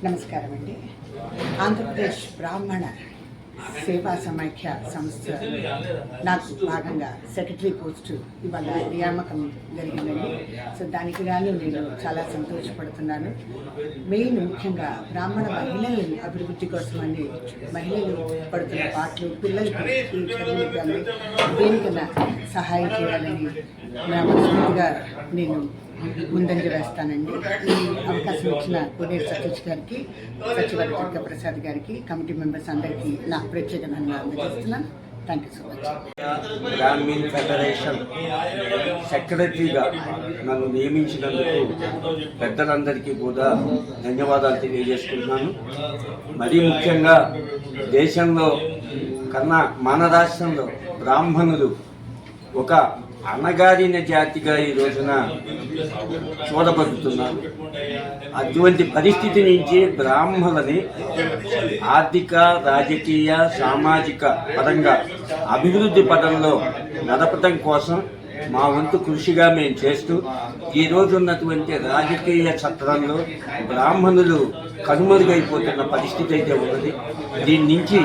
నమస్కారం అండి. ఆంధ్రప్రదేశ్ బ్రాహ్మణ సేవా సమైక్య సంస్థ నాకు భాగంగా సెక్రటరీ పోస్టు ఇవాళ నియామకం జరిగిందండి. సో దానికి గాను నేను చాలా సంతోషపడుతున్నాను. మెయిన్ ముఖ్యంగా బ్రాహ్మణ మహిళల అభివృద్ధి కోసమని మహిళలు పడుతున్న పాటలు పిల్లలకి ఈ చదువులు కానీ దేనికన్నా సహాయం చేయాలని నా మనస్ఫూర్తిగా నేను ముందంజ వేస్తానండి. ఈ అవకాశం ఇచ్చిన కోనేరు సతీష్ గారికి, సచివాలయ దుర్గా ప్రసాద్ గారికి, కమిటీ మెంబర్స్ అందరికీ నా ప్రత్యేక ధన్యవాదాలు అందజేస్తున్నాను. Thank you so much. గ్రామీణ ఫెడరేషన్ సెక్రటరీగా నన్ను నియమించినందుకు పెద్దలందరికీ కూడా ధన్యవాదాలు తెలియజేసుకుంటున్నాను. మరీ ముఖ్యంగా దేశంలో కన్నా మన రాష్ట్రంలో బ్రాహ్మణులు ఒక అణగారిన జాతిగా ఈ రోజున చూడబడుతున్నారు. అటువంటి పరిస్థితి నుంచి బ్రాహ్మణులని ఆర్థిక, రాజకీయ, సామాజిక పరంగా అభివృద్ధి పదంలో నడపడం కోసం మా వంతు కృషిగా మేము చేస్తూ ఈ రోజు ఉన్నటువంటి రాజకీయ చట్రంలో బ్రాహ్మణులు కనుమరుగైపోతున్న పరిస్థితి అయితే ఉన్నది. దీని నుంచి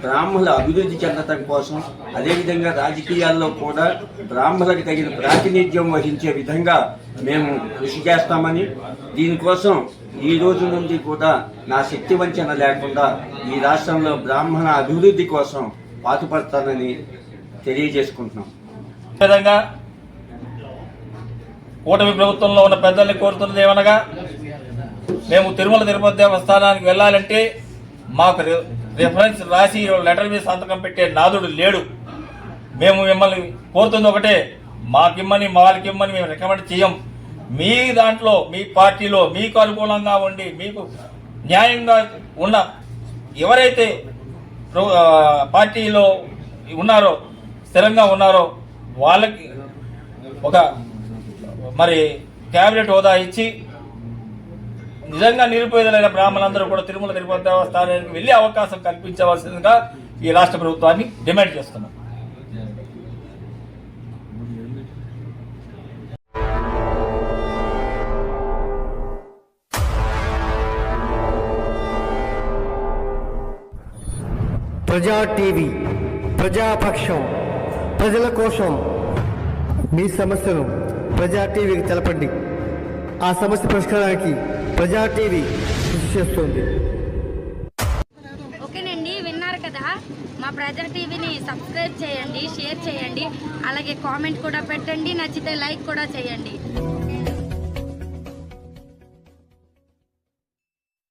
బ్రాహ్మణుల అభివృద్ధి చెందటం కోసం, అదేవిధంగా రాజకీయాల్లో కూడా బ్రాహ్మణులకు తగిన ప్రాతినిధ్యం వహించే విధంగా మేము కృషి చేస్తామని, దీనికోసం ఈ రోజు నుండి కూడా నా శక్తి వంచన లేకుండా ఈ రాష్ట్రంలో బ్రాహ్మణ అభివృద్ధి కోసం పాటుపడతానని తెలియజేసుకుంటున్నాం. విధంగా కూటమి ప్రభుత్వంలో ఉన్న పెద్దల్ని కోరుతున్నది ఏమనగా, మేము తిరుమల తిరుపతి దేవస్థానానికి వెళ్ళాలంటే మాకు రిఫరెన్స్ రాసి లెటర్ మీద సంతకం పెట్టే నాదుడు లేడు. మేము మిమ్మల్ని కోరుతుంది ఒకటే, మాకిమ్మని వాళ్ళకిమ్మని మేము రికమెండ్ చేయం. మీ దాంట్లో, మీ పార్టీలో మీకు అనుకూలంగా ఉండి మీకు న్యాయంగా ఉన్న ఎవరైతే పార్టీలో ఉన్నారో, స్థిరంగా ఉన్నారో వాళ్ళకి ఒక మరి క్యాబినెట్ హోదా ఇచ్చి నిజంగా నిరుపేదలైన బ్రాహ్మణులందరూ కూడా తిరుమల తిరుపతి దేవస్థానానికి వెళ్ళే అవకాశం కల్పించవలసిందిగా ఈ రాష్ట్ర ప్రభుత్వాన్ని డిమాండ్ చేస్తున్నాం. ప్రజా టీవీ, ప్రజాపక్షం, ప్రజల కోసం మీ సమస్యను ప్రజా టీవీకి తెలపండి. ఆ సమస్య పరిష్కారానికి ప్రజా టీవీ కృషి చేస్తుంది. ఓకేనండి, విన్నారు కదా. మా ప్రజా టీవీని సబ్స్క్రైబ్ చేయండి, షేర్ చేయండి, అలాగే కామెంట్ కూడా పెట్టండి, నచ్చితే లైక్ కూడా చేయండి.